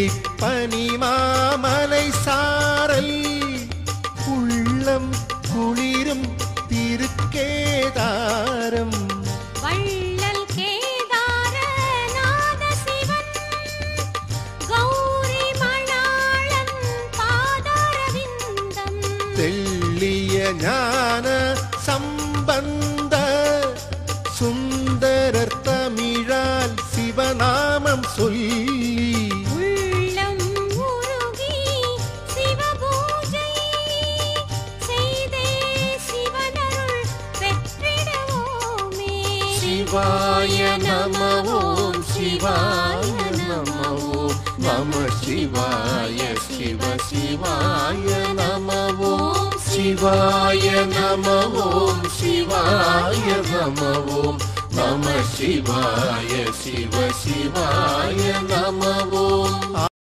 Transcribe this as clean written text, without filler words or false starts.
வெள்ளிப்பனி மாமலை சாரல் உள்ளம் குளிரும் திருக்கேதாரம் வள்ளல் கேதார நாத சிவன் கௌரி மணாளன் பாதாரவிந்தம் தெள்ளிய ஞான சம்பந்த சுந்தரர் தமிழால் சிவநாமம் சொல்லி உள்ளம் உருகி சிவபூஜை செய்தே சிவனருள் பெற்றிடுவோமே. சிவாய நம ஓம் சிவாய நம ஓம் நம சிவாய சிவ சிவாய நம ஓம் சிவாய நம ஓம் சிவாய நம ஓம் நம சிவாய சிவ சிவாய நம ஓம்.